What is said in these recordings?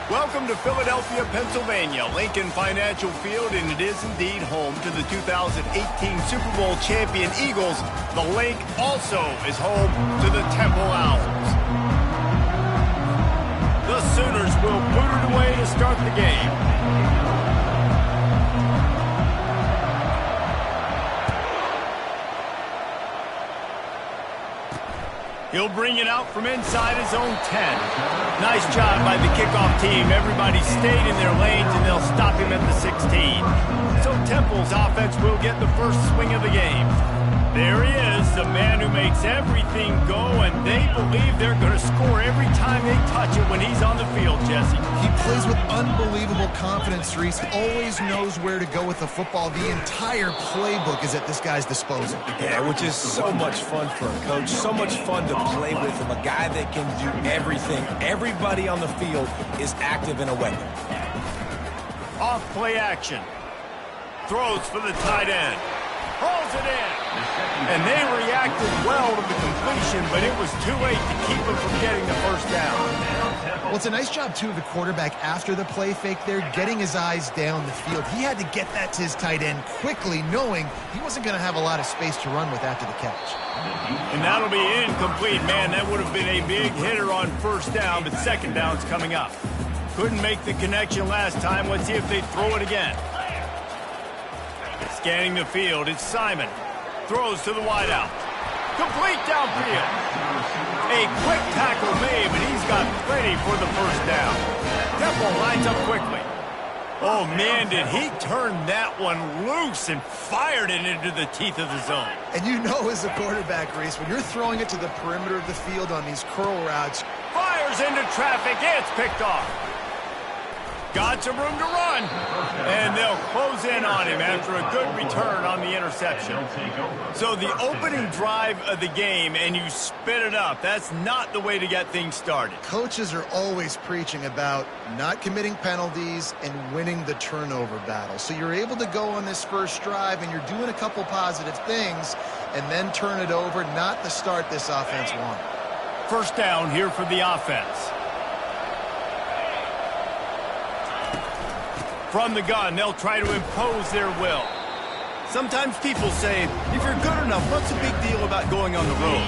Welcome to Philadelphia, Pennsylvania, Lincoln Financial Field, and it is indeed home to the 2018 Super Bowl champion Eagles. The Link also is home to the Temple Owls. The Sooners will boot it away to start the game. He'll bring it out from inside his own 10. Nice job by the kickoff team. Everybody stayed in their lanes, and they'll stop him at the 16. So Temple's offense will get the first swing of the game. There he is, the man who makes everything go, and they believe they're going to score every time they touch it when he's on the field, Jesse. He plays with unbelievable confidence, Reese. Always knows where to go with the football. The entire playbook is at this guy's disposal. Yeah, which is so much fun for a coach. So much fun to play with him. A guy that can do everything. Everybody on the field is active in a weapon. Off play action. Throws for the tight end. Hauls it in. And they reacted well to the completion, but it was too late to keep him from getting the first down. Well, it's a nice job, too, of the quarterback after the play fake there, getting his eyes down the field. He had to get that to his tight end quickly, knowing he wasn't going to have a lot of space to run with after the catch. And that'll be incomplete. Man, that would have been a big hitter on first down, but second down's coming up. Couldn't make the connection last time. Let's see if they throw it again. Scanning the field, it's Simon. Throws to the wideout. Complete downfield. A quick tackle made, but he's got plenty for the first down. Temple lines up quickly. Oh, man, did he turn that one loose and fired it into the teeth of the zone. And you know as a quarterback, Reese, when you're throwing it to the perimeter of the field on these curl routes. Fires into traffic. It's picked off. Got some room to run. And they'll close in on him after a good return on the interception. So the opening drive of the game, and you spit it up. That's not the way to get things started. Coaches are always preaching about not committing penalties and winning the turnover battle. So you're able to go on this first drive, and you're doing a couple positive things, and then turn it over, not the start this offense wanted. First down here for the offense. From the gun, they'll try to impose their will. Sometimes people say, if you're good enough, what's the big deal about going on the road?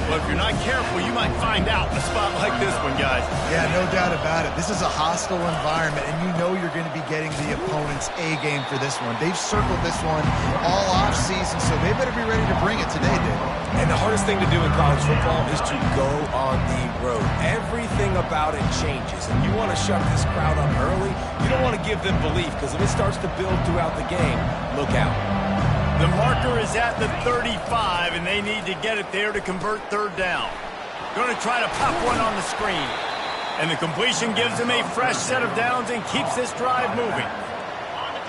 Well, if you're not careful, you might find out in a spot like this one, guys. Yeah, no doubt about it. This is a hostile environment, and you know you're going to be getting the opponent's A game for this one. They've circled this one all offseason, so they better be ready to bring it today, David. And the hardest thing to do in college football is to go on the road. Everything about it changes, and you want to shut this crowd up early. You don't want to give them belief, because if it starts to build throughout the game, look out. The marker is at the 35, and they need to get it there to convert third down. Going to try to pop one on the screen. And the completion gives them a fresh set of downs and keeps this drive moving.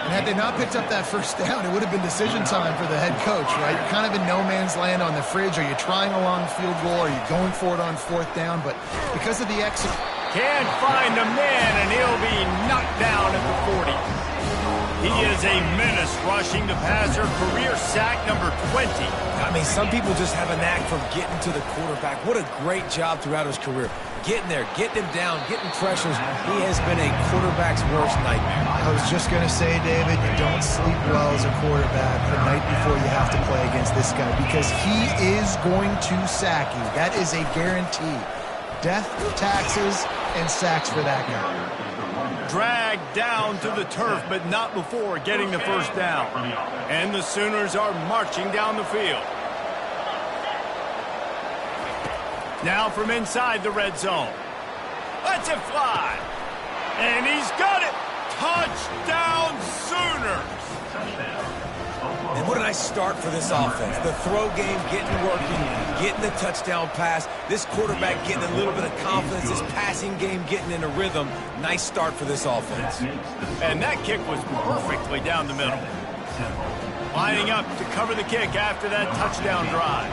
And had they not picked up that first down, it would have been decision time for the head coach, right? You're kind of in no man's land on the fridge. Are you trying a long field goal? Are you going for it on fourth down? But because of the exit... Can't find a man, and he'll be knocked down at the 40. He is a menace rushing the passer, career sack number 20. I mean, some people just have a knack for getting to the quarterback. What a great job throughout his career. Getting there, getting him down, getting pressures. He has been a quarterback's worst nightmare. I was just going to say, David, you don't sleep well as a quarterback the night before you have to play against this guy, because he is going to sack you. That is a guarantee. Death, taxes, and sacks for that guy. Dragged down to the turf, but not before getting the first down. And the Sooners are marching down the field. Now from inside the red zone. Lets it fly. And he's got it. Touchdown, Sooners. And what a nice start for this offense. The throw game getting working, getting the touchdown pass. This quarterback getting a little bit of confidence. This passing game getting in a rhythm. Nice start for this offense. And that kick was perfectly down the middle. Lining up to cover the kick after that touchdown drive.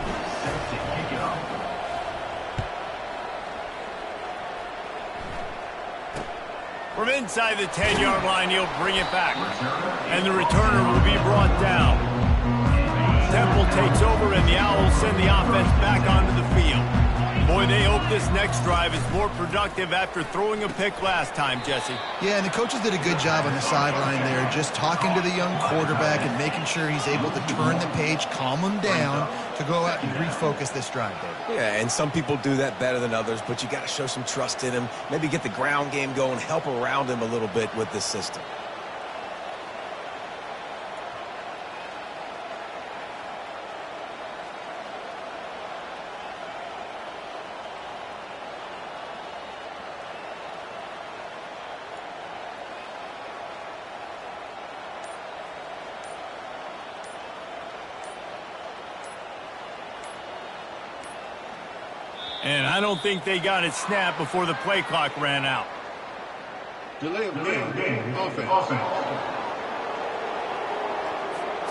From inside the 10-yard line, he'll bring it back. And the returner will be brought down. Temple takes over, and the Owls send the offense back onto the field. Boy, they hope this next drive is more productive after throwing a pick last time, Jesse. Yeah, and the coaches did a good job on the sideline there, just talking to the young quarterback and making sure he's able to turn the page, calm him down to go out and refocus this drive, David. Yeah, and some people do that better than others, but you got to show some trust in him. Maybe get the ground game going, help around him a little bit with this system. And I don't think they got it snapped before the play clock ran out. Delay of game. Offense.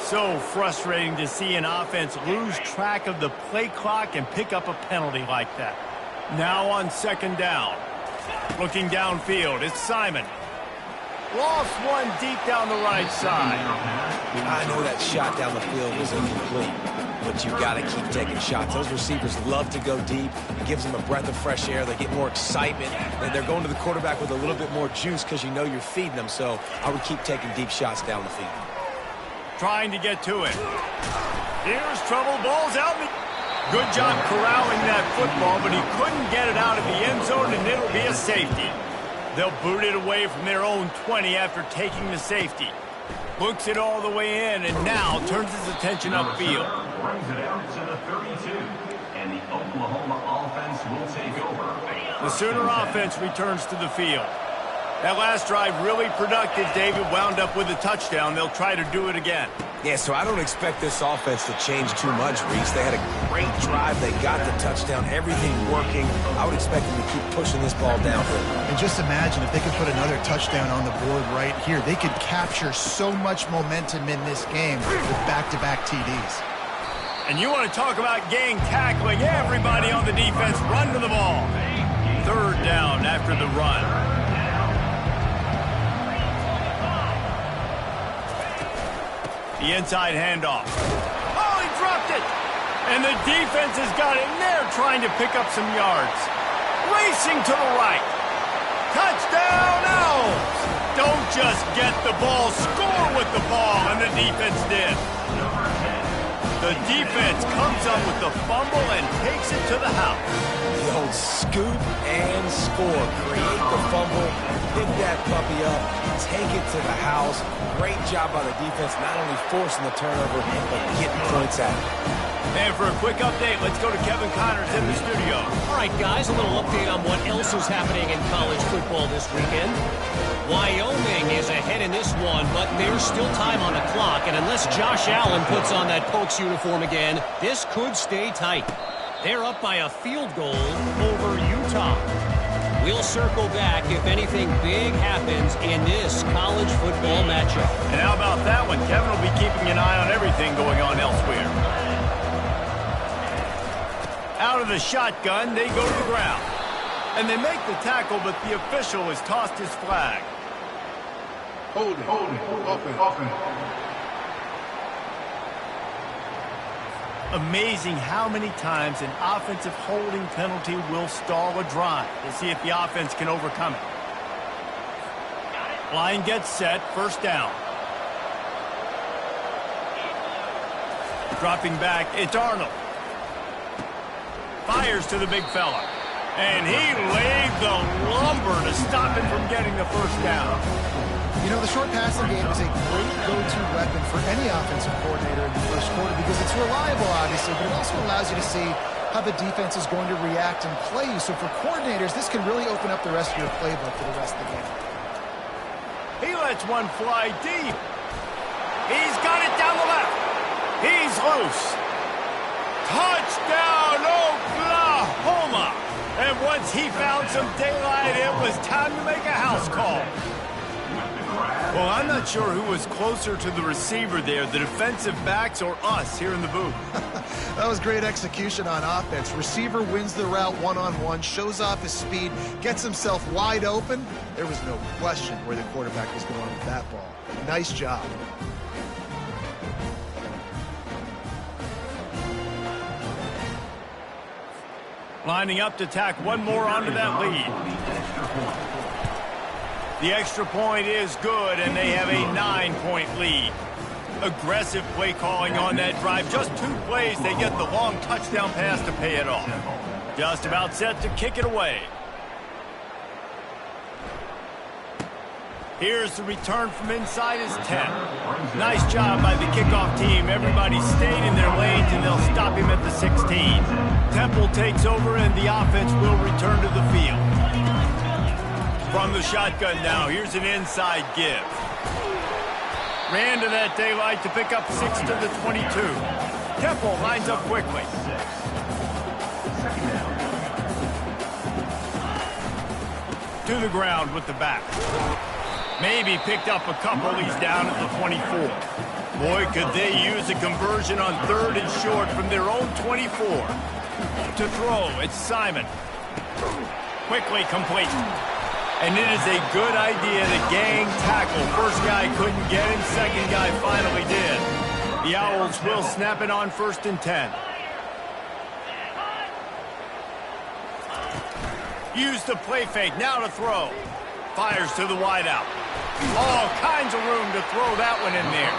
So frustrating to see an offense lose track of the play clock and pick up a penalty like that. Now on second down. Looking downfield, it's Simon. Lost one deep down the right side. I know that shot down the field was incomplete, but you got to keep taking shots. Those receivers love to go deep. It gives them a breath of fresh air. They get more excitement, and they're going to the quarterback with a little bit more juice because you know you're feeding them. So I would keep taking deep shots down the field. Trying to get to it. Here's trouble. Ball's out. Good job corralling that football, but he couldn't get it out of the end zone, and it'll be a safety. They'll boot it away from their own 20 after taking the safety. Books it all the way in, and now turns his attention upfield. Brings it out to the 32, and the Oklahoma offense will take over. The Sooner offense returns to the field. That last drive really productive. David wound up with a touchdown. They'll try to do it again. Yeah, so I don't expect this offense to change too much, Reese. They had a great drive. They got the touchdown. Everything working. I would expect them to keep pushing this ball downfield. And just imagine if they could put another touchdown on the board right here. They could capture so much momentum in this game with back-to-back TDs. And you want to talk about gang tackling. Everybody on the defense run to the ball. Third down after the run. The inside handoff. Oh, he dropped it! And the defense has got in there trying to pick up some yards. Racing to the right. Touchdown, Owls! Don't just get the ball, score with the ball, and the defense did. The defense comes up with the fumble and takes it to the house. The old scoop and score. Create the fumble, pick that puppy up, take it to the house. Great job by the defense, not only forcing the turnover, but getting points out of it. And for a quick update, let's go to Kevin Connors in the studio. All right, guys, a little update on what else is happening in college football this weekend. Wyoming is ahead in this one, but there's still time on the clock, and unless Josh Allen puts on that Pokes uniform again, this could stay tight. They're up by a field goal over Utah. We'll circle back if anything big happens in this college football matchup. And how about that one? Kevin will be keeping an eye on everything going on elsewhere. Out of the shotgun, they go to the ground. And they make the tackle, but the official has tossed his flag. Holding. Offense. Amazing how many times an offensive holding penalty will stall a drive. We'll see if the offense can overcome it. Line gets set, first down. Dropping back, it's Arnold. Fires to the big fella. And he laid the lumber to stop him from getting the first down. You know, the short passing game is a great go-to weapon for any offensive coordinator in the first quarter because it's reliable, obviously, but it also allows you to see how the defense is going to react and play you. So for coordinators, this can really open up the rest of your playbook for the rest of the game. He lets one fly deep. He's got it down the left. He's loose. Touchdown, Oklahoma! And once he found some daylight, it was time to make a house call. Well, I'm not sure who was closer to the receiver there, the defensive backs or us here in the booth. That was great execution on offense. Receiver wins the route one-on-one, shows off his speed, gets himself wide open. There was no question where the quarterback was going with that ball. Nice job. Lining up to tack one more onto that lead. The extra point is good, and they have a 9-point lead. Aggressive play calling on that drive. Just 2 plays, they get the long touchdown pass to pay it off. Just about set to kick it away. Here's the return from inside his 10. Nice job by the kickoff team. Everybody stayed in their lanes, and they'll stop him at the 16. Temple takes over, and the offense will return to the field. From the shotgun now, here's an inside give. Ran to that daylight to pick up 6 to the 22. Temple lines up quickly. To the ground with the back. Maybe picked up a couple. He's down at the 24. Boy, could they use a conversion on 3rd and short from their own 24. To throw, it's Simon. Quickly complete. And it is a good idea to gang tackle. First guy couldn't get him, second guy finally did. The Owls will snap it on 1st and 10. Use the play fake, now to throw. Fires to the wideout. All kinds of room to throw that one in there.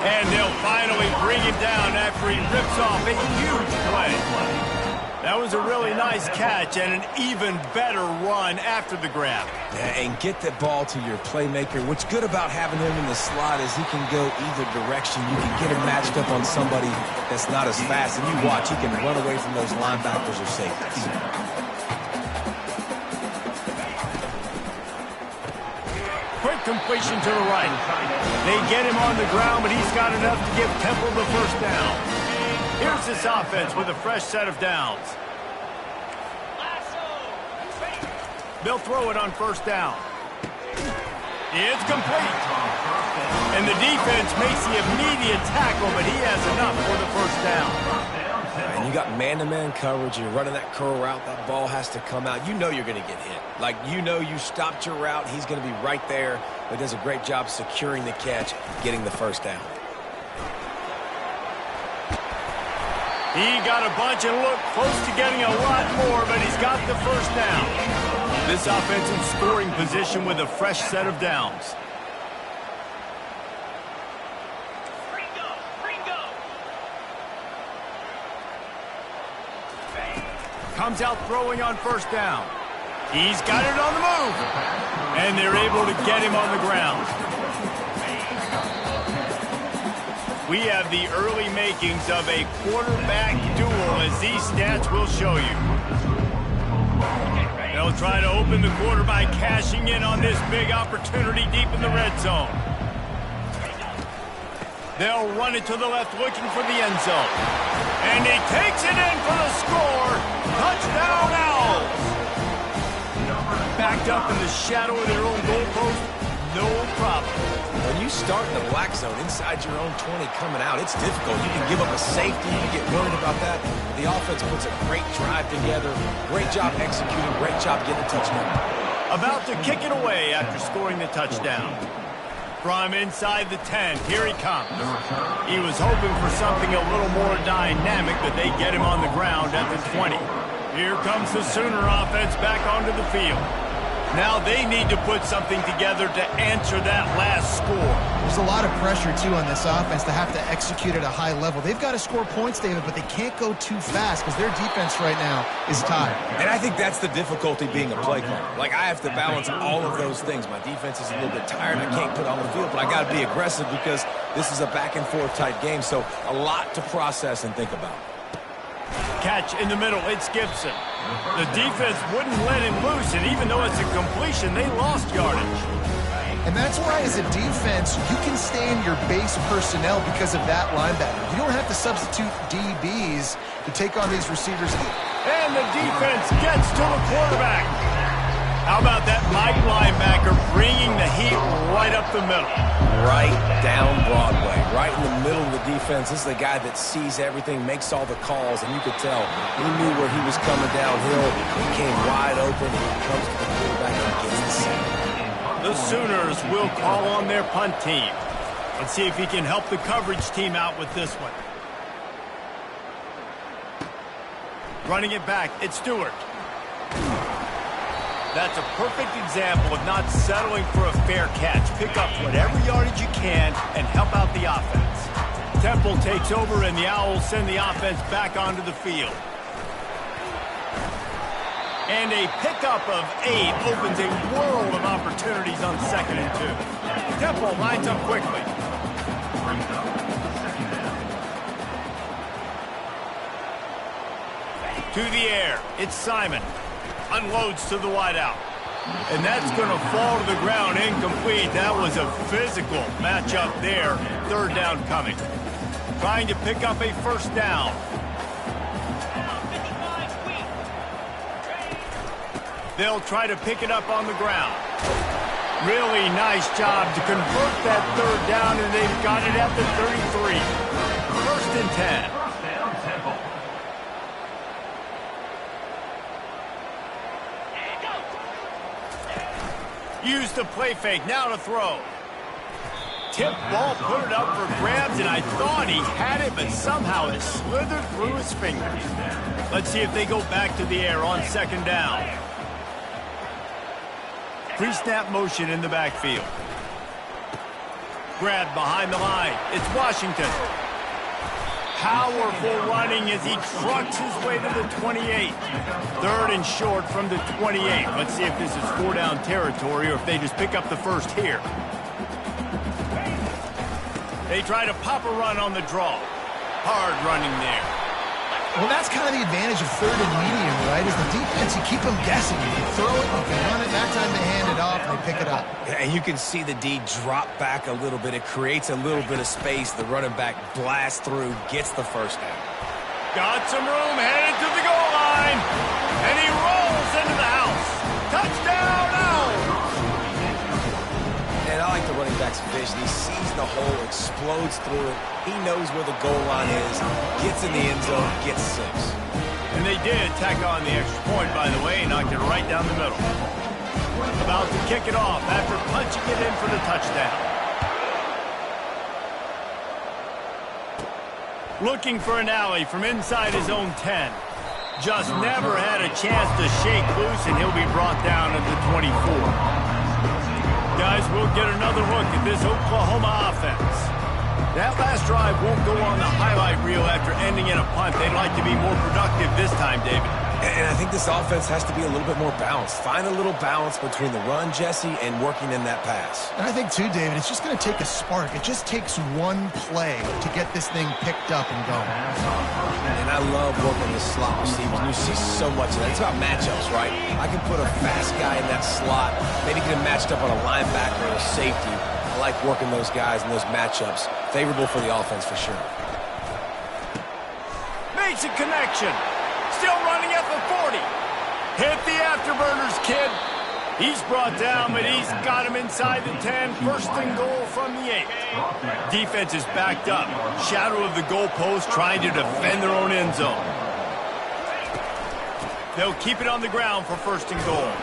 And they'll finally bring him down after he rips off a huge play. That was a really nice catch and an even better run after the grab. Yeah, and get the ball to your playmaker. What's good about having him in the slot is he can go either direction. You can get him matched up on somebody that's not as fast. And you watch, he can run away from those linebackers or safeties. Quick completion to the right. They get him on the ground, but he's got enough to give Temple the first down. Here's this offense with a fresh set of downs. They'll throw it on 1st down. It's complete. And the defense makes the immediate tackle, but he has enough for the first down. And you got man-to-man coverage. You're running that curl route. That ball has to come out. You know you're going to get hit. Like, you know you stopped your route. He's going to be right there. But does a great job securing the catch, getting the first down. He got a bunch and looked close to getting a lot more, but he's got the first down. This offense in scoring position with a fresh set of downs. Comes out throwing on 1st down. He's got it on the move. And they're able to get him on the ground. We have the early makings of a quarterback duel, as these stats will show you. They'll try to open the quarter by cashing in on this big opportunity deep in the red zone. They'll run it to the left, looking for the end zone. And he takes it in for the score. Touchdown, Owls! Backed up in the shadow of their own goalpost, no problem. When you start in the black zone inside your own 20 coming out, it's difficult. You can give up a safety. You get worried about that. The offense puts a great drive together. Great job executing. Great job getting a touchdown. About to kick it away after scoring the touchdown. From inside the 10, here he comes. He was hoping for something a little more dynamic, but they get him on the ground at the 20. Here comes the Sooner offense back onto the field. Now they need to put something together to answer that last score. There's a lot of pressure, too, on this offense to have to execute at a high level. They've got to score points, David, but they can't go too fast because their defense right now is tired. And I think that's the difficulty being a play caller. Like, I have to balance all of those things. My defense is a little bit tired. I can't put it on the field, but I got to be aggressive because this is a back-and-forth type game, so a lot to process and think about. Catch in the middle, it's Gibson. The defense wouldn't let him loose, and even though it's a completion, they lost yardage. And that's why, as a defense, you can stay in your base personnel because of that linebacker. You don't have to substitute DBs to take on these receivers. And the defense gets to the quarterback. How about that Mike linebacker bringing the heat right up the middle? Right down Broadway, right in the middle of the defense. This is the guy that sees everything, makes all the calls, and you could tell he knew where he was coming downhill. He came wide open, and he comes to the quarterback and gets the sack. The Sooners will call on their punt team. Let's see if he can help the coverage team out with this one. Running it back, it's Stewart. That's a perfect example of not settling for a fair catch. Pick up whatever yardage you can and help out the offense. Temple takes over, and the Owls send the offense back onto the field. And a pickup of 8 opens a world of opportunities on 2nd and 2. Temple lines up quickly. To the air, it's Simon. Unloads to the wideout. And that's going to fall to the ground incomplete. That was a physical matchup there. 3rd down coming. Trying to pick up a 1st down. They'll try to pick it up on the ground. Really nice job to convert that 3rd down, and they've got it at the 33. 1st and 10. Use the play fake, now to throw. Tip ball, put it up for grabs, and I thought he had it, but somehow it slithered through his fingers. Let's see if they go back to the air on 2nd down. Pre-snap motion in the backfield. Grab behind the line. It's Washington. Powerful running as he trucks his way to the 28. 3rd and short from the 28. Let's see if this is 4-down territory or if they just pick up the 1st here. They try to pop a run on the draw. Hard running there. Well, that's kind of the advantage of 3rd and medium, right? Is the defense, you keep them guessing. You can throw it, you can run it. That time they hand it off and they pick it up. And you can see the D drop back a little bit. It creates a little bit of space. The running back blasts through, gets the 1st down. Got some room, headed to the goal line. And he rolls into the house. Touchdown, Owls! And I like the running back's vision. He sees the hole, explodes through it. He knows where the goal line is, gets in the end zone, gets 6. And they did tack on the extra point, by the way, and knocked it right down the middle. About to kick it off after punching it in for the touchdown. Looking for an alley from inside his own 10. Just never had a chance to shake loose, and he'll be brought down at the 24. Guys, we'll get another look at this Oklahoma offense. That last drive won't go on the highlight reel after ending in a punt. They'd like to be more productive this time, David. And I think this offense has to be a little bit more balanced. Find a little balance between the run, Jesse, and working in that pass. And I think, too, David, it's just going to take a spark. It just takes one play to get this thing picked up and going. And I love working the slot receivers. You see so much of that. It's about matchups, right? I can put a fast guy in that slot, maybe get him matched up on a linebacker or a safety. I like working those guys in those matchups. Favorable for the offense for sure. Makes a connection. Still running at the 40. Hit the afterburners, kid. He's brought down, but he's got him inside the 10. 1st and goal from the 8. Defense is backed up. Shadow of the goalpost trying to defend their own end zone. They'll keep it on the ground for 1st and goal.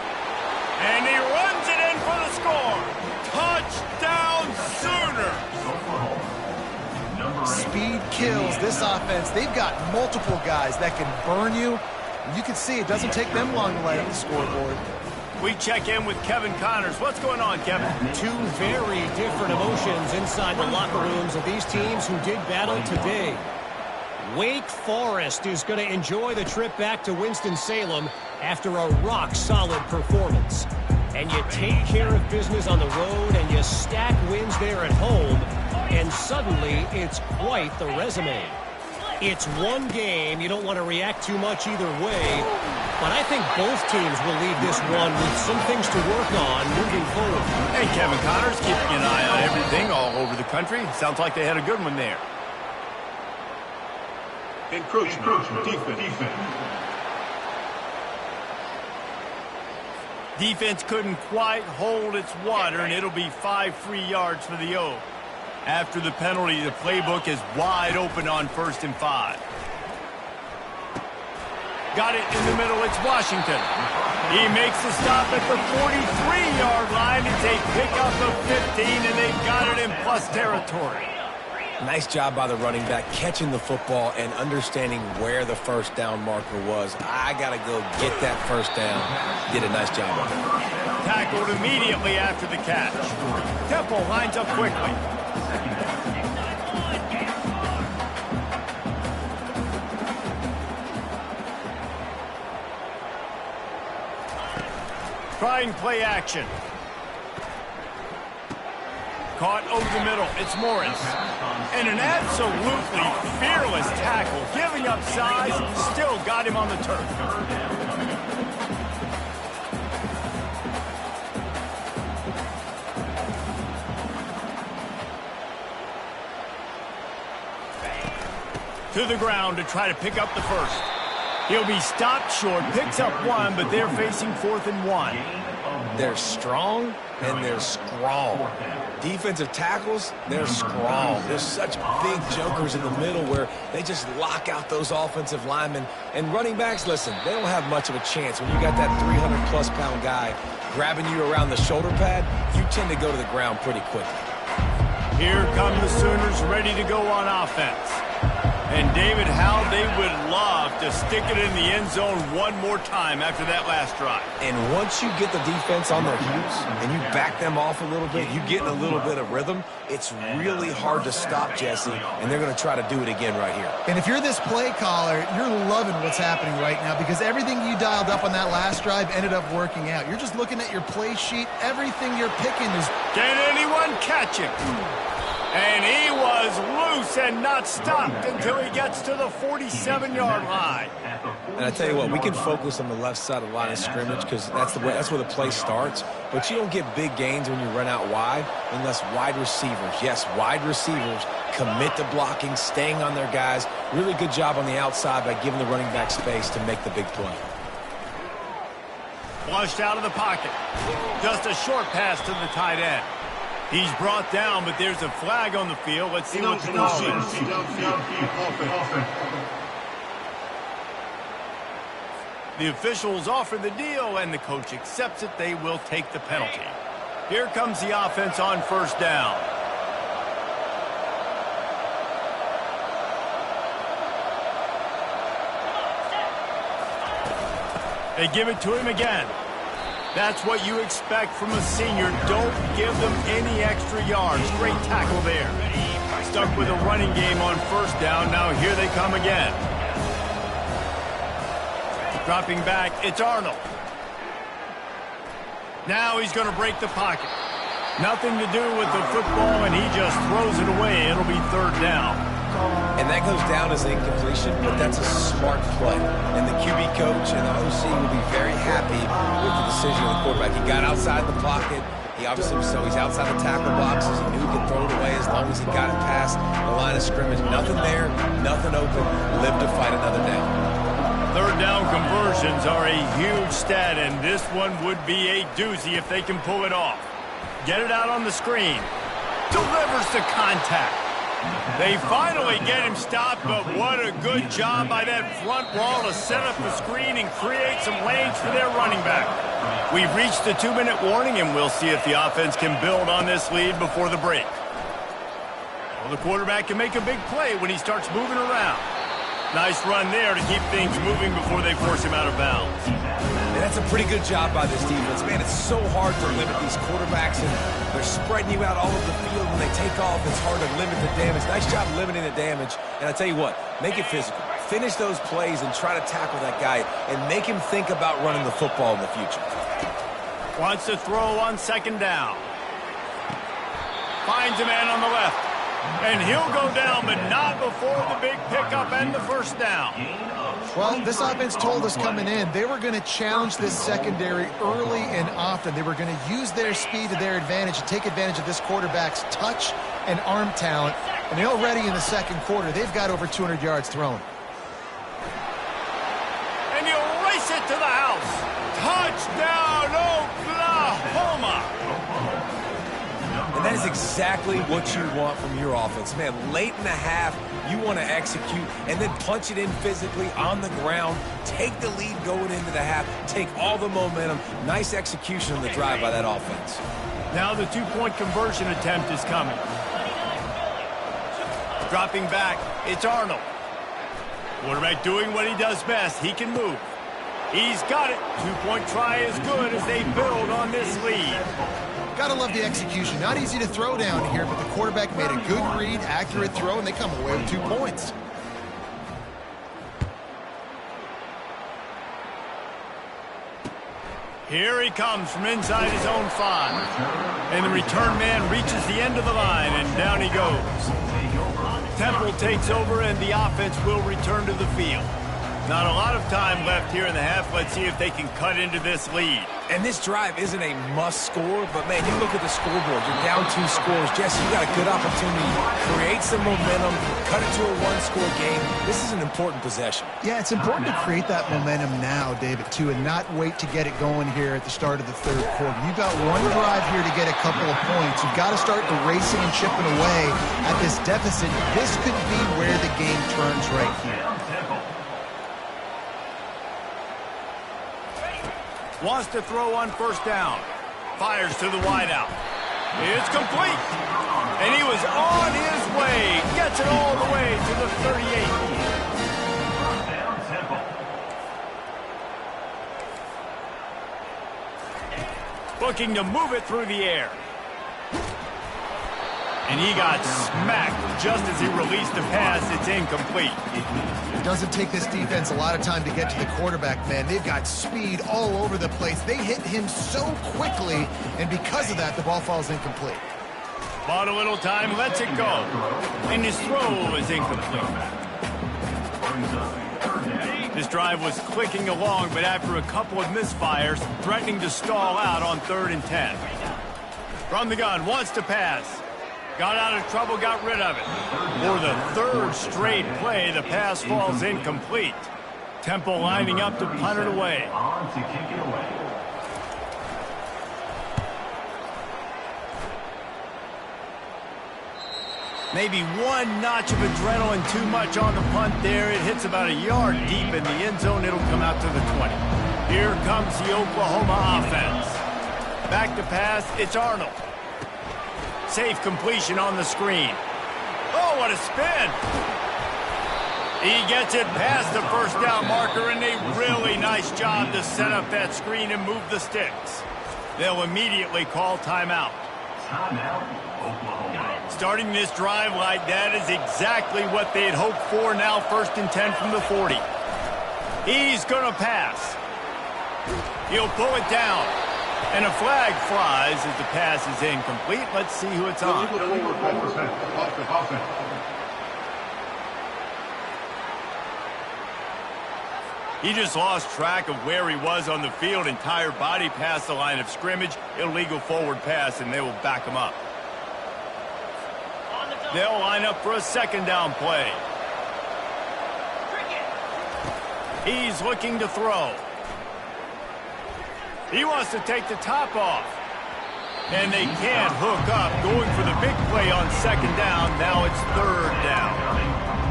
And he runs it in for the score. Touchdown Sooner. Speed kills this offense. They've got multiple guys that can burn you. You can see it doesn't take them long to light up the scoreboard. We check in with Kevin Connors. What's going on, Kevin? 2 very different emotions inside the locker rooms of these teams who did battle today. Wake Forest is going to enjoy the trip back to Winston-Salem after a rock-solid performance. And you take care of business on the road and you stack wins there at home, and suddenly it's quite the resume. It's one game. You don't want to react too much either way, but I think both teams will leave this one with some things to work on moving forward. Hey, Kevin Connors, keeping an eye on everything all over the country. Sounds like they had a good one there. Encroachment. Defense. Defense couldn't quite hold its water, and it'll be 5 free yards for the Oak. After the penalty, the playbook is wide open on 1st and 5. Got it in the middle. It's Washington. He makes the stop at the 43-yard line. It's a pickup of 15, and they've got it in plus territory. Nice job by the running back, catching the football and understanding where the first down marker was. I got to go get that first down. Did a nice job on it. Tackled immediately after the catch. Temple lines up quickly. Trying play action. Caught over the middle. It's Morris. And an absolutely fearless tackle. Giving up size, still got him on the turf. To the ground to try to pick up the first. He'll be stopped short, picks up one, but they're facing 4th and 1. They're strong and they're strong. Defensive tackles, they're strong. There's such big jokers in the middle where they just lock out those offensive linemen. And running backs, listen, they don't have much of a chance. When you got that 300-plus pound guy grabbing you around the shoulder pad, you tend to go to the ground pretty quickly. Here come the Sooners ready to go on offense. And David, how they would love to stick it in the end zone one more time after that last drive. And once you get the defense on their heels and you back them off a little bit, you get in a little bit of rhythm, it's really hard to stop, Jesse, and they're going to try to do it again right here. And if you're this play caller, you're loving what's happening right now because everything you dialed up on that last drive ended up working out. You're just looking at your play sheet. Everything you're picking is... Can anyone catch him? And he was loose and not stopped until he gets to the 47-yard line. And I tell you what, we can focus on the left side of the line of scrimmage because that's where the play starts. But you don't get big gains when you run out wide unless wide receivers, yes, wide receivers, commit to blocking, staying on their guys. Really good job on the outside by giving the running back space to make the big play. Flushed out of the pocket. Just a short pass to the tight end. He's brought down, but there's a flag on the field. Let's see what the call is. The officials offer the deal, and the coach accepts it. They will take the penalty. Here comes the offense on first down. They give it to him again. That's what you expect from a senior. Don't give them any extra yards. Great tackle there. Stuck with a running game on first down. Now here they come again. Dropping back, it's Arnold. Now he's going to break the pocket. Nothing to do with the football, and he just throws it away. It'll be third down. And that goes down as incompletion, but that's a smart play. And the QB coach and the OC will be very happy with the decision of the quarterback. He got outside the pocket. He obviously, so he's outside the tackle boxes. He knew he could throw it away as long as he got it past the line of scrimmage. Nothing there, nothing open. Live to fight another down. Third down conversions are a huge stat, and this one would be a doozy if they can pull it off. Get it out on the screen. Delivers the contact. They finally get him stopped, but what a good job by that front wall to set up the screen and create some lanes for their running back. We've reached the 2-minute warning, and we'll see if the offense can build on this lead before the break. Well, the quarterback can make a big play when he starts moving around. Nice run there to keep things moving before they force him out of bounds. And that's a pretty good job by this defense. Man, it's so hard to limit these quarterbacks, and they're spreading you out all over the field. When they take off, it's hard to limit the damage. Nice job limiting the damage. And I tell you what, make it physical. Finish those plays and try to tackle that guy and make him think about running the football in the future. Wants to throw on second down. Finds a man on the left. And he'll go down, but not before the big pickup and the first down. Well, this offense told us coming in they were going to challenge this secondary early and often. They were going to use their speed to their advantage and take advantage of this quarterback's touch and arm talent. And already in the second quarter, they've got over 200 yards thrown. And he'll race it to the house. Touchdown, Oklahoma! And that is exactly what you want from your offense. Man, late in the half, you want to execute and then punch it in physically on the ground. Take the lead going into the half. Take all the momentum. Nice execution on the drive by that offense. Now the two-point conversion attempt is coming. Dropping back, it's Arnold. Quarterback doing what he does best. He can move. He's got it. Two-point try is good as they build on this lead. Gotta love the execution. Not easy to throw down here, but the quarterback made a good read, accurate throw, and they come away with 2 points. Here he comes from inside his own 5. And the return man reaches the end of the line, and down he goes. Temple takes over, and the offense will return to the field. Not a lot of time left here in the half. Let's see if they can cut into this lead. And this drive isn't a must score, but man, you look at the scoreboard, you're down 2 scores. Jesse, you got a good opportunity. Create some momentum, cut it to a 1-score game. This is an important possession. Yeah, it's important to create that momentum now, David, too, and not wait to get it going here at the start of the third quarter. You've got one drive here to get a couple of points. You've got to start erasing and chipping away at this deficit. This could be where the game turns right here. Wants to throw on first down. Fires to the wideout. It's complete. And he was on his way. Gets it all the way to the 38. Looking to move it through the air. And he got smacked just as he released the pass. It's incomplete. It doesn't take this defense a lot of time to get to the quarterback, man. They've got speed all over the place. They hit him so quickly, and because of that, the ball falls incomplete. Bought a little time, lets it go. And his throw is incomplete. This drive was clicking along, but after a couple of misfires, threatening to stall out on 3rd and 10. From the gun, wants to pass. Got out of trouble, got rid of it. For the 3rd straight play, the pass falls incomplete. Temple lining up to punt it away. On to kick it away. Maybe one notch of adrenaline too much on the punt there. It hits about a yard deep in the end zone. It'll come out to the 20. Here comes the Oklahoma offense. Back to pass, it's Arnold. Safe completion on the screen. Oh, what a spin. He gets it past the first down marker, and a really nice job to set up that screen and move the sticks. They'll immediately call timeout. Timeout, Oklahoma. Starting this drive like that is exactly what they'd hoped for. Now 1st and 10 from the 40. He's going to pass. He'll pull it down. And a flag flies as the pass is incomplete. Let's see who it's on. He just lost track of where he was on the field. Entire body past the line of scrimmage. Illegal forward pass, and they will back him up. They'll line up for a 2nd down play. He's looking to throw. He wants to take the top off. And they can't hook up. Going for the big play on 2nd down. Now it's 3rd down.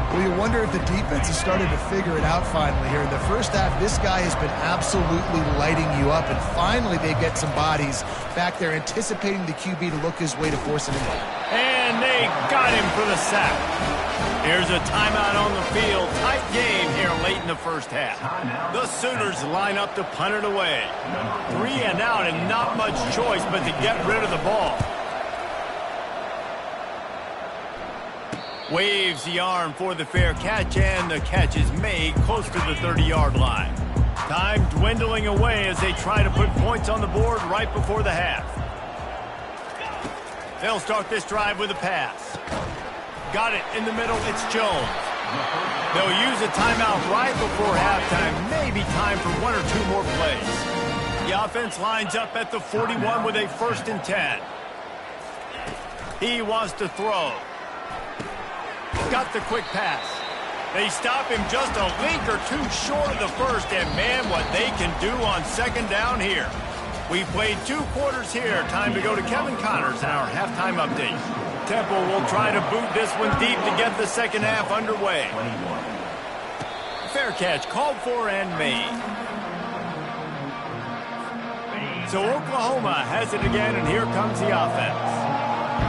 Well, you wonder if the defense has started to figure it out finally here. In the first half, this guy has been absolutely lighting you up. And finally, they get some bodies back there anticipating the QB to look his way to force an injury. And they got him for the sack. Here's a timeout on the field. Tight game here late in the first half. The Sooners line up to punt it away. 3 and out and not much choice but to get rid of the ball. Waves the arm for the fair catch, and the catch is made close to the 30-yard line. Time dwindling away as they try to put points on the board right before the half. They'll start this drive with a pass. Got it in the middle, it's Jones. They'll use a timeout right before halftime. Maybe time for 1 or 2 more plays. The offense lines up at the 41 with a 1st and 10. He wants to throw. Got the quick pass. They stop him just a link or 2 short of the first, and man, what they can do on 2nd down here. We played 2 quarters here. Time to go to Kevin Connors in our halftime update. Temple will try to boot this one deep to get the 2nd half underway. Fair catch called for and made. So Oklahoma has it again, and here comes the offense.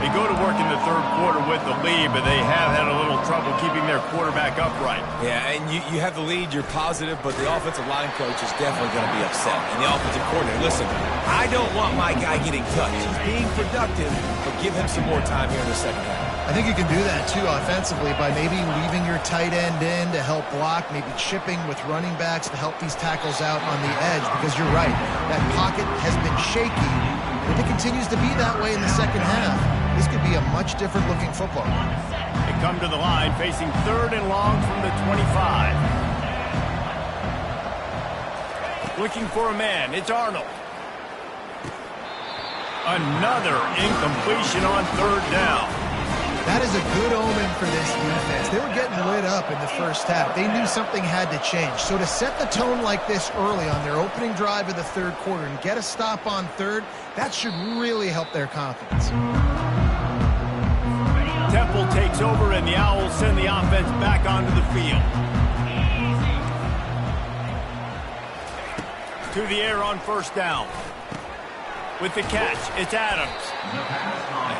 They go to work in the third quarter with the lead, but they have had a little trouble keeping their quarterback upright. Yeah, and you have the lead, you're positive, but the offensive line coach is definitely going to be upset. And the offensive coordinator, listen, I don't want my guy getting touched. He's being productive, but give him some more time here in the second half. I think you can do that, too, offensively, by maybe leaving your tight end in to help block, maybe chipping with running backs to help these tackles out on the edge, because you're right, that pocket has been shaky. If it continues to be that way in the second half, this could be a much different looking football. They come to the line facing 3rd and long from the 25. Looking for a man. It's Arnold. Another incompletion on 3rd down. That is a good omen for this defense. They were getting lit up in the first half. They knew something had to change. So to set the tone like this early on their opening drive of the third quarter and get a stop on 3rd, that should really help their confidence. Temple takes over, and the Owls send the offense back onto the field. To the air on 1st down. With the catch, it's Adams.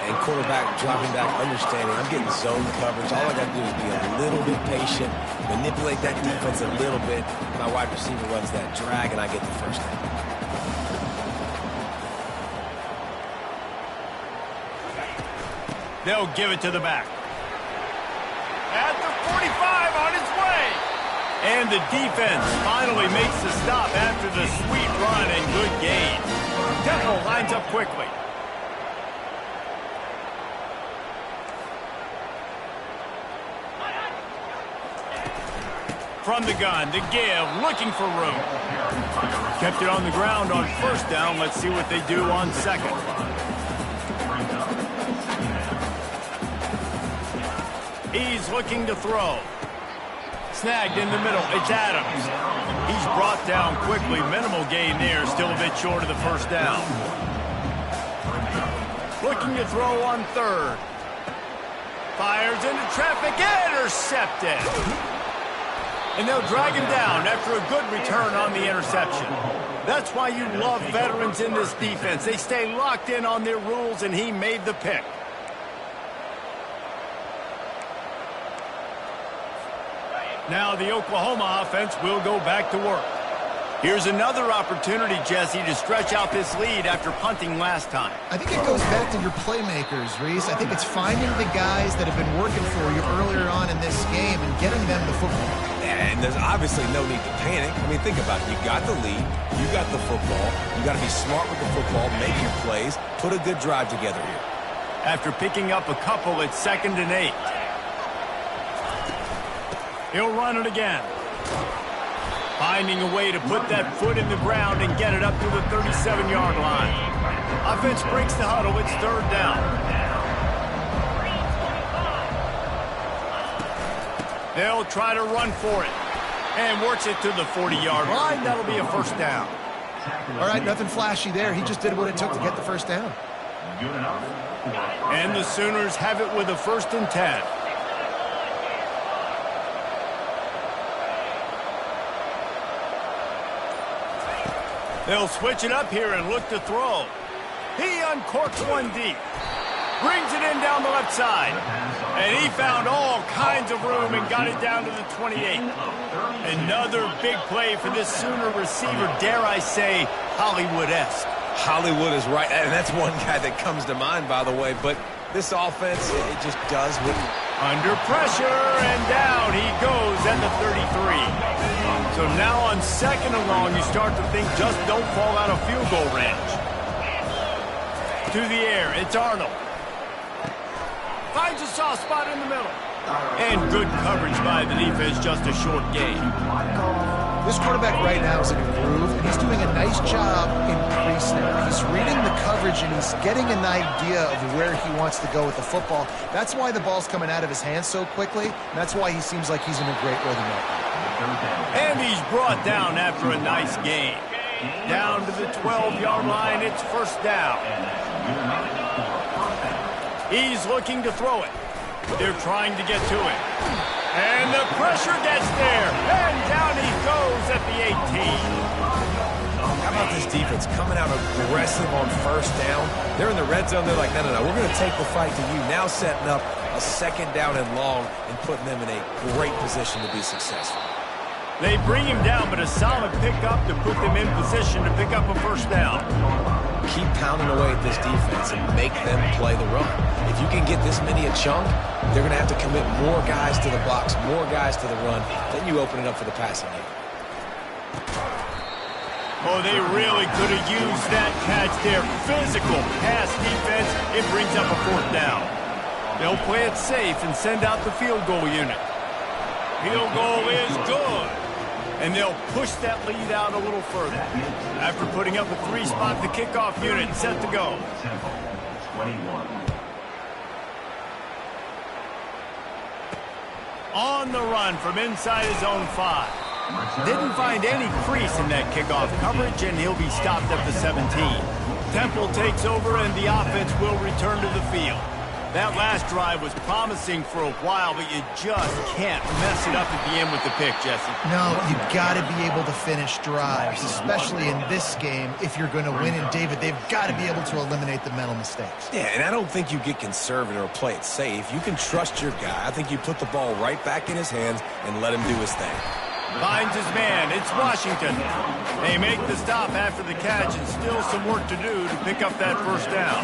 And quarterback dropping back, understanding I'm getting zone coverage. All I got to do is be a little bit patient, manipulate that defense a little bit. My wide receiver runs that drag, and I get the first down. They'll give it to the back. At the 45, on its way. And the defense finally makes the stop after the sweet run and good gain. Temple lines up quickly. From the gun, the give, looking for room. Kept it on the ground on 1st down. Let's see what they do on 2nd. He's looking to throw. Snagged in the middle. It's Adams. He's brought down quickly. Minimal gain there. Still a bit short of the 1st down. Looking to throw on 3rd. Fires into traffic. Intercepted. And they'll drag him down after a good return on the interception. That's why you love veterans in this defense. They stay locked in on their rules, and he made the pick. Now the Oklahoma offense will go back to work. Here's another opportunity, Jesse, to stretch out this lead after punting last time. I think it goes back to your playmakers, Reese. I think it's finding the guys that have been working for you earlier on in this game and getting them the football. And there's obviously no need to panic. I mean, think about it. You got the lead. You got the football. You got to be smart with the football, make your plays, put a good drive together here. After picking up a couple, it's 2nd and 8. He'll run it again. Finding a way to put that foot in the ground and get it up to the 37-yard line. Offense breaks the huddle. It's 3rd down. They'll try to run for it. And works it to the 40-yard line. That'll be a 1st down. All right, nothing flashy there. He just did what it took to get the 1st down. And the Sooners have it with a 1st and 10. They'll switch it up here and look to throw. He uncorks one deep. Brings it in down the left side. And he found all kinds of room and got it down to the 28. Another big play for this Sooner receiver, dare I say, Hollywood-esque. Hollywood is right, and that's one guy that comes to mind, by the way. But this offense, it just does what... Under pressure, and down he goes at the 33. So now on 2nd and long, you start to think just don't fall out of field goal range. To the air, it's Arnold. Finds a soft spot in the middle. And good coverage by the defense, just a short gain. This quarterback right now is in a groove, and he's doing a nice job in pre-snap. He's reading the coverage, and he's getting an idea of where he wants to go with the football. That's why the ball's coming out of his hands so quickly, and that's why he seems like he's in a great rhythm right now. And he's brought down after a nice gain. Down to the 12-yard line, it's 1st down. He's looking to throw it. They're trying to get to it. And the pressure gets there. And down he goes at the 18. How about this defense coming out aggressive on first down? They're in the red zone. They're like, no, we're going to take the fight to you. Now setting up a second down and long and putting them in a great position to be successful. They bring him down, but a solid pickup to put them in position to pick up a first down. Keep pounding away at this defense and make them play the run. If you can get this many a chunk, they're going to have to commit more guys to the box, more guys to the run. Then you open it up for the passing game. Oh, they really could have used that catch there. Physical pass defense. It brings up a fourth down. They'll play it safe and send out the field goal unit. Field goal is good. And they'll push that lead out a little further. After putting up a 3-spot, the kickoff unit set to go. On the run from inside his own 5. Didn't find any crease in that kickoff coverage, and he'll be stopped at the 17. Temple takes over, and the offense will return to the field. That last drive was promising for a while, but you just can't mess it up at the end with the pick, Jesse. No, you've got to be able to finish drives, especially in this game. If you're going to win, and David, they've got to be able to eliminate the mental mistakes. Yeah, and I don't think you get conservative or play it safe. You can trust your guy. I think you put the ball right back in his hands and let him do his thing. Finds his man. It's Washington. They make the stop after the catch, and still some work to do to pick up that first down.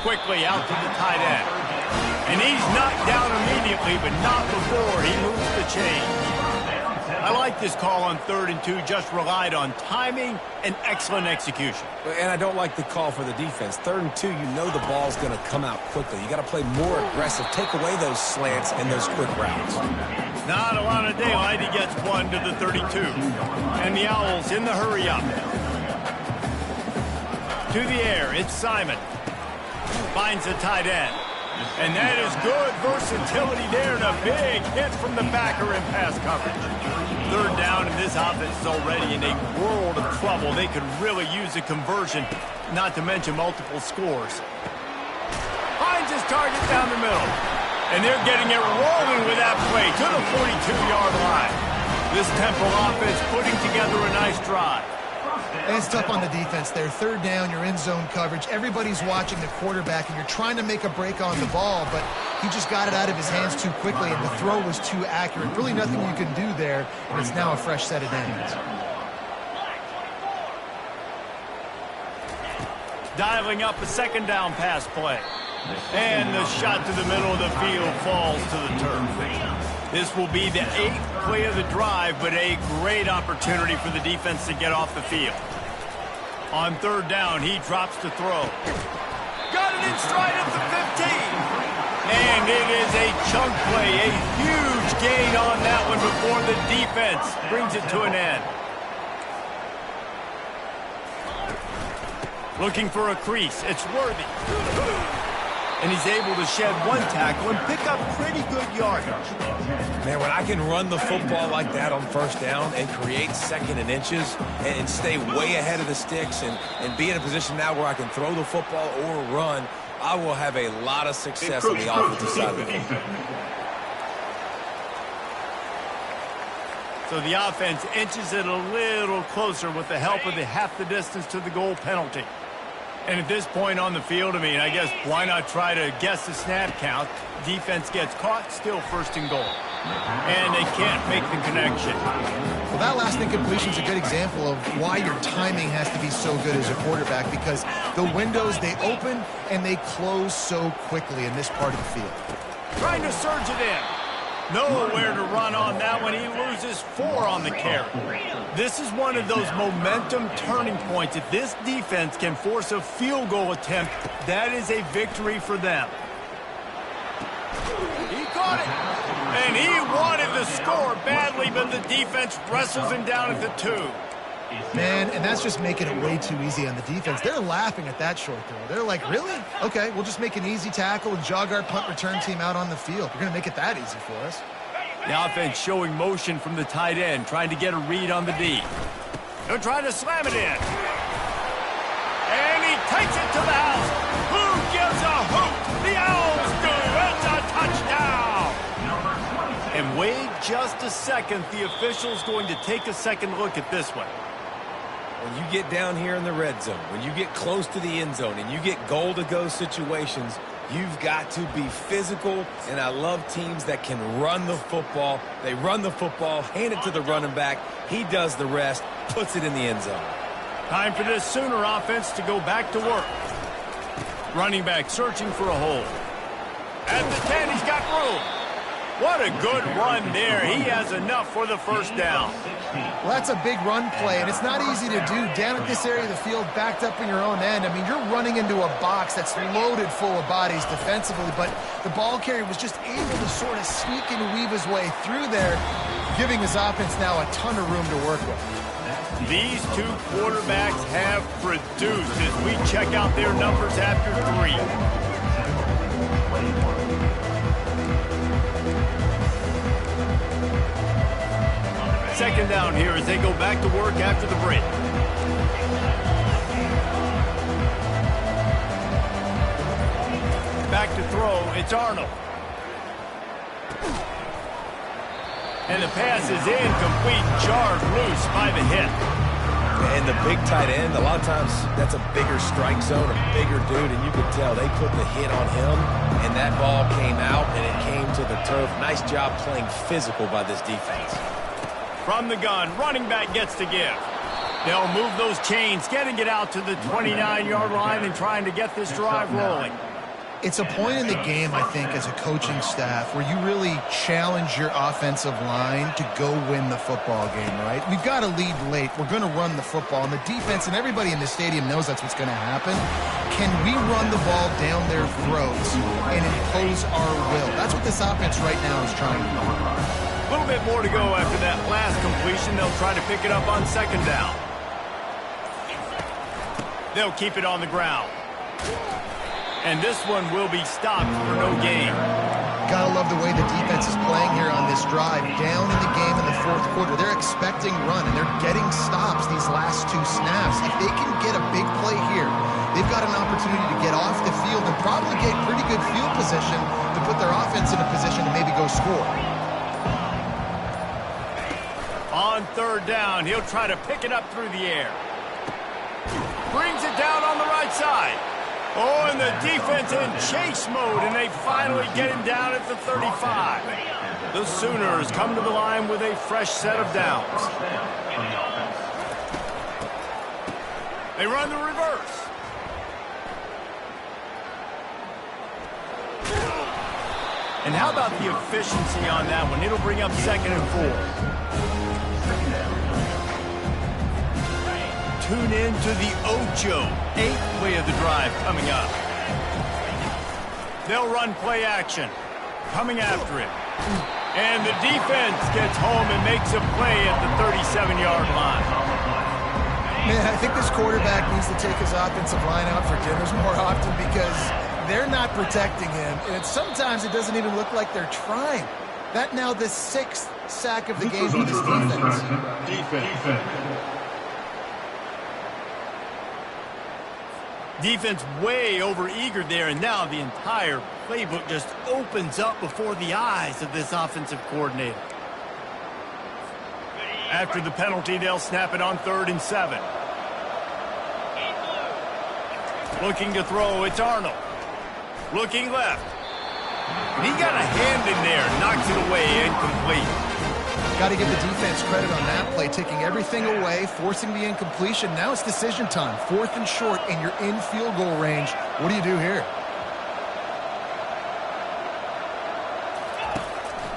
Quickly out to the tight end. And he's knocked down immediately, but not before he moves the chain. I like this call on 3rd and 2. Just relied on timing and excellent execution. And I don't like the call for the defense. 3rd and 2, you know the ball's going to come out quickly. You got to play more aggressive. Take away those slants and those quick routes. Not a lot of daylight. He gets one to the 32. And the Owls in the hurry up. To the air, it's Simon. Finds the tight end. And that is good versatility there, and a big hit from the backer in pass coverage. 3rd down, and this offense is already in a world of trouble. They could really use a conversion, not to mention multiple scores. Finds his target down the middle. And they're getting it rolling with that play to the 42-yard line. This Temple offense putting together a nice drive. And it's tough on the defense there. 3rd down, you're in zone coverage. Everybody's watching the quarterback, and you're trying to make a break on the ball, but he just got it out of his hands too quickly, and the throw was too accurate. Really nothing you can do there, and it's now a fresh set of downs. Dialing up a 2nd down pass play. And the shot to the middle of the field falls to the turf. This will be the 8th play of the drive, but a great opportunity for the defense to get off the field. On 3rd down, he drops to throw. Got it in stride at the 15. And it is a chunk play, a huge gain on that one before the defense brings it to an end. Looking for a crease. It's Worthy. And he's able to shed one tackle and pick up pretty good yardage. Man, when I can run the football like that on 1st down and create 2nd and inches and stay way ahead of the sticks and be in a position now where I can throw the football or run, I will have a lot of success on the offensive side of the ball. So the offense inches it a little closer with the help of the half the distance to the goal penalty. And at this point on the field, I guess why not try to guess the snap count? Defense gets caught, still 1st and goal. And they can't make the connection. Well, that last incompletion is a good example of why your timing has to be so good as a quarterback, because the windows, they open and they close so quickly in this part of the field. Trying to surge it in. Nowhere to run on that one. He loses 4 on the carry. This is one of those momentum turning points. If this defense can force a field goal attempt, that is a victory for them. He caught it. And he wanted the score badly, but the defense wrestles him down at the 2. Man, and that's just making it way too easy on the defense. They're laughing at that short throw. They're like, really? Okay, we'll just make an easy tackle and jog our punt return team out on the field. We're going to make it that easy for us. The offense showing motion from the tight end, trying to get a read on the D. They'll try to slam it in. And he takes it to the house. Who gives a hoot? The Owls do. It's a touchdown. And Wade just a second, the official's going to take a second look at this one. When you get down here in the red zone, when you get close to the end zone and you get goal-to-go situations, you've got to be physical, and I love teams that can run the football. They run the football, hand it to the running back. He does the rest, puts it in the end zone. Time for this Sooner offense to go back to work. Running back searching for a hole. At the 10, he's got room. What a good run there. He has enough for the first down. Well, that's a big run play, and it's not easy to do down at this area of the field, backed up in your own end. I mean, you're running into a box that's loaded full of bodies defensively, but the ball carrier was just able to sort of sneak and weave his way through there, giving his offense now a ton of room to work with. These two quarterbacks have produced as we check out their numbers after 3. Second down here as they go back to work after the break. Back to throw, it's Arnold. And the pass is incomplete, jarred loose by the hit. And the big tight end, a lot of times that's a bigger strike zone, a bigger dude, and you could tell they put the hit on him, and that ball came out, and it came to the turf. Nice job playing physical by this defense. From the gun, running back gets to give. They'll move those chains, getting it out to the 29-yard line and trying to get this drive rolling. It's a point in the game, I think, as a coaching staff where you really challenge your offensive line to go win the football game, right? We've got to lead late. We're going to run the football. And the defense and everybody in the stadium knows that's what's going to happen. Can we run the ball down their throats and impose our will? That's what this offense right now is trying to do. A little bit more to go after that last completion. They'll try to pick it up on second down. They'll keep it on the ground. And this one will be stopped for no gain. Gotta love the way the defense is playing here on this drive. Down in the game in the fourth quarter. They're expecting run, and they're getting stops these last 2 snaps. If they can get a big play here, they've got an opportunity to get off the field and probably get pretty good field position to put their offense in a position to maybe go score. On third down, he'll try to pick it up through the air. Brings it down on the right side. Oh, and the defense in chase mode, and they finally get him down at the 35. The Sooners come to the line with a fresh set of downs. They run the reverse. And how about the efficiency on that one? It'll bring up 2nd and 4. Tune in to the Ocho, 8th play of the drive coming up. They'll run play action, coming after it. And the defense gets home and makes a play at the 37-yard line. Man, I think this quarterback needs to take his offensive line out for dinners more often because they're not protecting him. And sometimes it doesn't even look like they're trying. That now the 6th sack of the game for this defense. Defense way over-eager there, and now the entire playbook just opens up before the eyes of this offensive coordinator. After the penalty, they'll snap it on 3rd and 7. Looking to throw, it's Arnold. Looking left. He got a hand in there, knocks it away, incomplete. Got to give the defense credit on that play, taking everything away, forcing the incompletion. Now it's decision time. 4th and short, and you're in field goal range. What do you do here?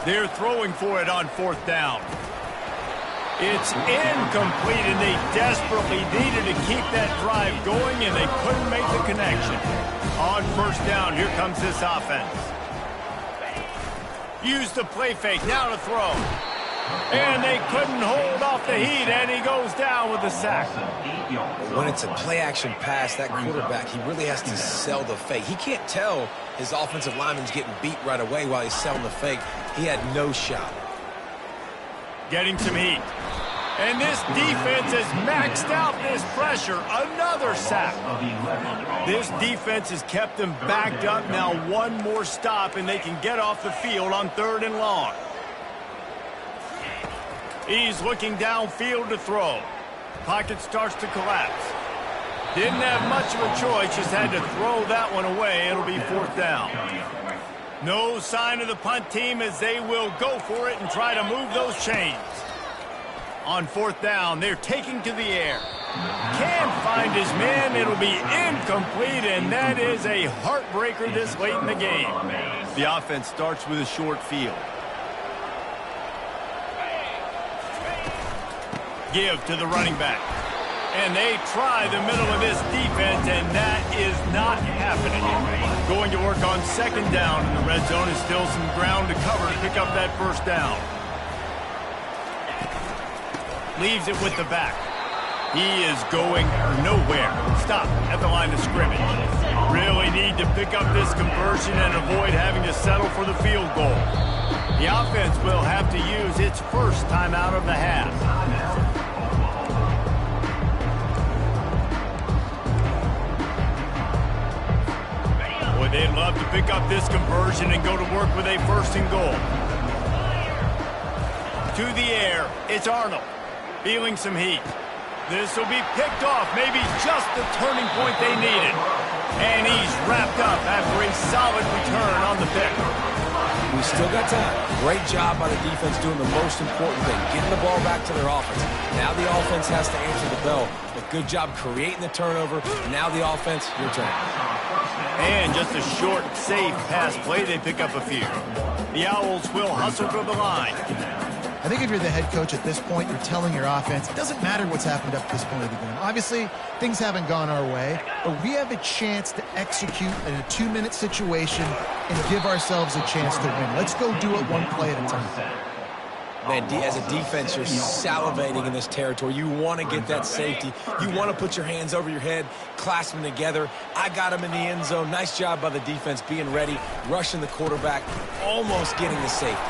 They're throwing for it on 4th down. It's incomplete, and they desperately needed to keep that drive going, and they couldn't make the connection. On 1st down, here comes this offense. Use the play fake, now to throw. And they couldn't hold off the heat, and he goes down with a sack. When it's a play-action pass, that quarterback, he really has to sell the fake. He can't tell his offensive lineman's getting beat right away while he's selling the fake. He had no shot. Getting some heat. And this defense has maxed out this pressure. Another sack. This defense has them backed up. Now one more stop, and they can get off the field on 3rd and long. He's looking downfield to throw. Pocket starts to collapse. Didn't have much of a choice, just had to throw that one away. It'll be 4th down. No sign of the punt team as they will go for it and try to move those chains. On 4th down, they're taking to the air. Can't find his man. It'll be incomplete, and that is a heartbreaker this late in the game. The offense starts with a short field. Give to the running back. And they try the middle of this defense, and that is not happening. Going to work on 2nd down in the red zone is still some ground to cover to pick up that 1st down. Leaves it with the back. He is going nowhere. Stop at the line of scrimmage. Really need to pick up this conversion and avoid having to settle for the field goal. The offense will have to use its first timeout of the half. Boy, they'd love to pick up this conversion and go to work with a 1st and goal. To the air, it's Arnold. Feeling some heat. This will be picked off, maybe just the turning point they needed. And he's wrapped up after a solid return on the pick. We still got time. Great job by the defense doing the most important thing, getting the ball back to their offense. Now the offense has to answer the bell. But good job creating the turnover. Now the offense, your turn. And just a short, safe pass play, they pick up a few. The Owls will hustle to the line. I think if you're the head coach at this point, you're telling your offense, it doesn't matter what's happened up to this point of the game. Obviously, things haven't gone our way, but we have a chance to execute in a 2-minute situation and give ourselves a chance to win. Let's go do it one play at a time. Man, as a defense, you're salivating in this territory. You want to get that safety. You want to put your hands over your head, clasp them together. I got him in the end zone. Nice job by the defense being ready, rushing the quarterback, almost getting the safety.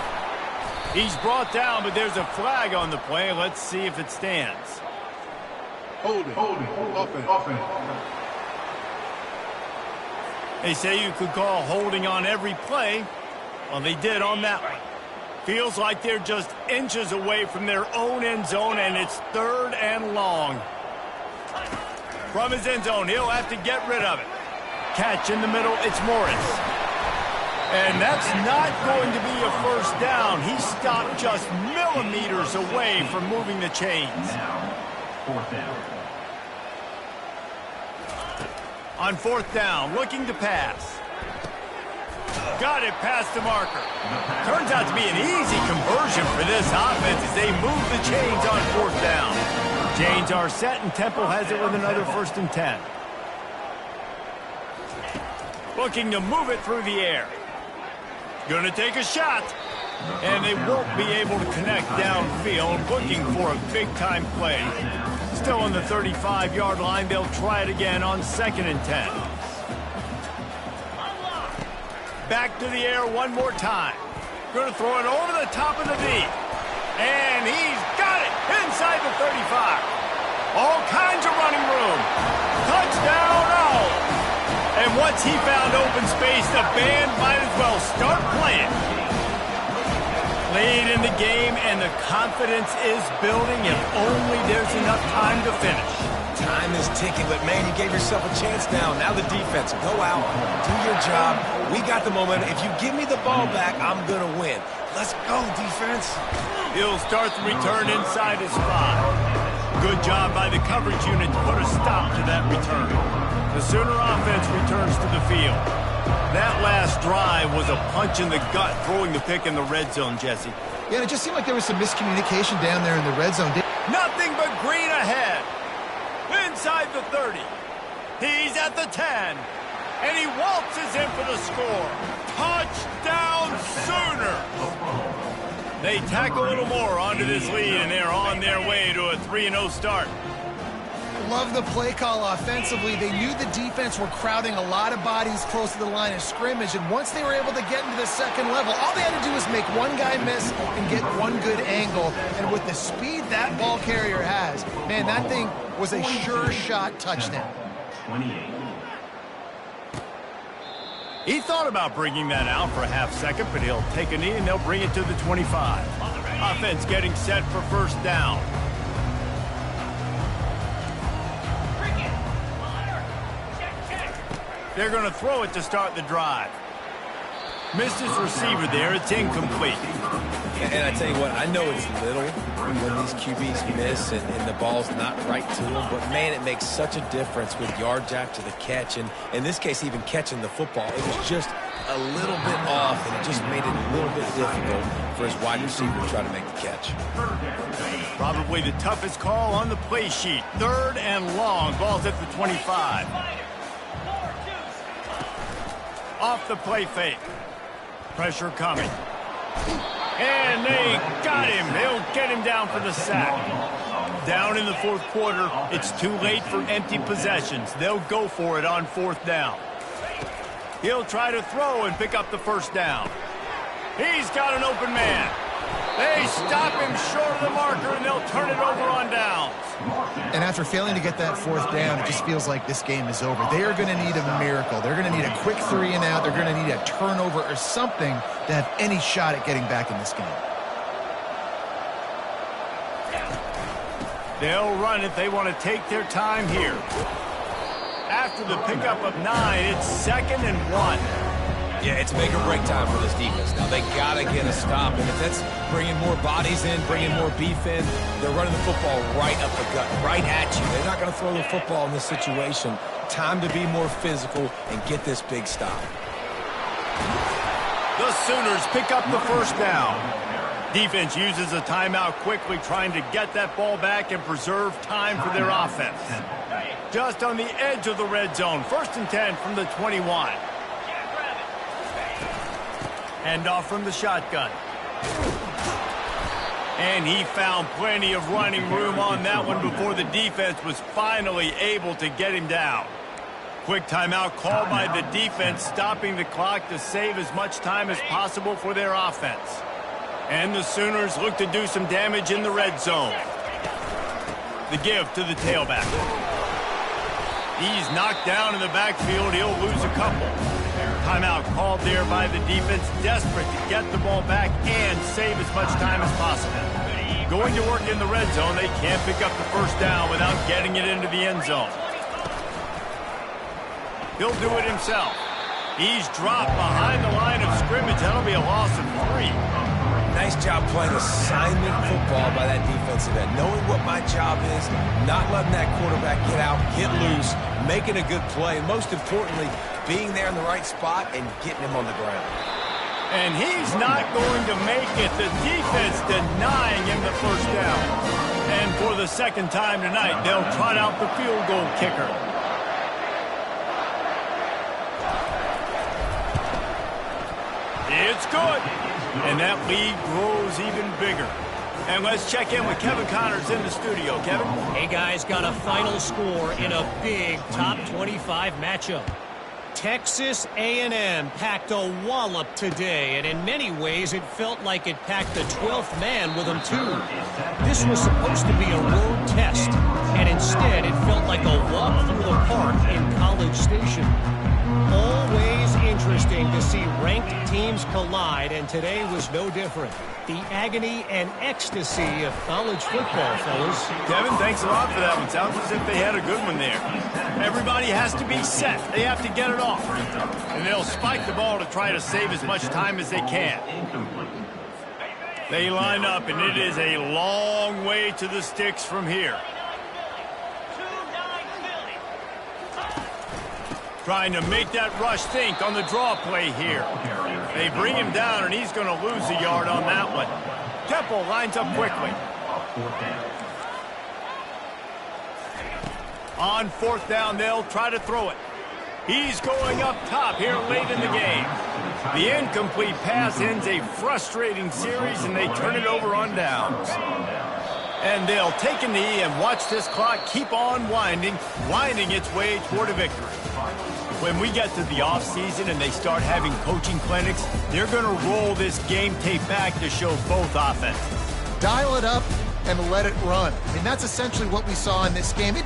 He's brought down, but there's a flag on the play. Let's see if it stands. Holding. Offense. They say you could call holding on every play. Well, they did on that one. Feels like they're just inches away from their own end zone, and it's 3rd and long. From his end zone, he'll have to get rid of it. Catch in the middle, it's Morris. And that's not going to be a 1st down. He stopped just millimeters away from moving the chains. Now, 4th down. On 4th down, looking to pass. Got it past the marker. Turns out to be an easy conversion for this offense as they move the chains on 4th down. Chains are set, and Temple has it with another 1st and 10. Looking to move it through the air. Going to take a shot. And they won't be able to connect downfield, looking for a big-time play. Still on the 35-yard line, they'll try it again on 2nd and 10. Back to the air one more time. Going to throw it over the top of the D. And he's got it inside the 35. All kinds of running room. Touchdown, Owls. And once he found open space, the band might as well start playing. Late in the game, and the confidence is building if only there's enough time to finish. Time is ticking, but man, you gave yourself a chance now. Now the defense, go out, do your job. We got the momentum. If you give me the ball back, I'm going to win. Let's go, defense. He'll start the return inside his 5. Good job by the coverage unit to put a stop to that return. The Sooner offense returns to the field. That last drive was a punch in the gut, throwing the pick in the red zone, Jesse. Yeah, it just seemed like there was some miscommunication down there in the red zone. Nothing but green ahead. Inside the 30. He's at the 10. And he waltzes in for the score. Touchdown, Sooner. They tack a little more onto this lead, and they're on their way to a 3-0 start. Love the play call offensively. They knew the defense were crowding a lot of bodies close to the line of scrimmage, and once they were able to get into the second level, all they had to do was make one guy miss and get one good angle. And with the speed that ball carrier has, man, that thing was a sure shot touchdown. 28. He thought about bringing that out for a half second, but he'll take a knee and they'll bring it to the 25. Offense getting set for first down. They're going to throw it to start the drive. Missed his receiver there. It's incomplete. And I tell you what, I know it's little when these QBs miss and the ball's not right to them, but man, it makes such a difference with yards after the catch, and in this case, even catching the football. It was just a little bit off, and it just made it a little bit difficult for his wide receiver to try to make the catch. Probably the toughest call on the play sheet. 3rd and long. Ball's at the 25. Off the play fake. Pressure coming. And they got him. They'll get him down for the sack. Down in the 4th quarter, it's too late for empty possessions. They'll go for it on 4th down. He'll try to throw and pick up the first down. He's got an open man. They stop him short of the marker, and they'll turn it over on downs. And after failing to get that 4th down, it just feels like this game is over. They are going to need a miracle. They're going to need a quick 3 and out. They're going to need a turnover or something to have any shot at getting back in this game. They'll run it. They want to take their time here. After the pickup of 9, it's 2nd and 1. Yeah, it's make or break time for this defense. Now, they got to get a stop, and if that's bringing more bodies in, bringing more beef in, they're running the football right up the gut, right at you. They're not going to throw the football in this situation. Time to be more physical and get this big stop. The Sooners pick up the first down. Defense uses a timeout quickly, trying to get that ball back and preserve time for their offense. Just on the edge of the red zone, 1st and 10 from the 21. Hand off from the shotgun. And he found plenty of running room on that one before the defense was finally able to get him down. Quick timeout called by the defense, stopping the clock to save as much time as possible for their offense. And the Sooners look to do some damage in the red zone. The give to the tailback. He's knocked down in the backfield. He'll lose a couple. Timeout called there by the defense, desperate to get the ball back and save as much time as possible. Going to work in the red zone, they can't pick up the first down without getting it into the end zone. He'll do it himself. He's dropped behind the line of scrimmage. That'll be a loss of 3. Nice job playing assignment football by that defensive end. Knowing what my job is, not letting that quarterback get out, get loose, making a good play, and most importantly, being there in the right spot and getting him on the ground. And he's not going to make it. The defense denying him the first down. And for the 2nd time tonight, they'll trot out the field goal kicker. It's good. And that lead grows even bigger. And let's check in with Kevin Connors in the studio. Kevin? Hey, guys, got a final score in a big top 25 matchup. Texas A&M packed a wallop today, and in many ways it felt like it packed the 12th man with them, too. This was supposed to be a road test, and instead it felt like a walk through the park in College Station. Always interesting to see ranked teams collide, and today was no different. The agony and ecstasy of college football, fellas. Kevin, thanks a lot for that one. Sounds as if they had a good one there. Everybody has to be set. They have to get it off. And they'll spike the ball to try to save as much time as they can. They line up, and it is a long way to the sticks from here. Trying to make that rush think on the draw play here. They bring him down, and he's going to lose a yard on that one. Temple lines up quickly. On 4th down, they'll try to throw it. He's going up top here late in the game. The incomplete pass ends a frustrating series, and they turn it over on downs. And they'll take a knee and watch this clock keep on winding its way toward a victory. When we get to the offseason and they start having coaching clinics, they're going to roll this game tape back to show both offenses. Dial it up and let it run. I mean, that's essentially what we saw in this game.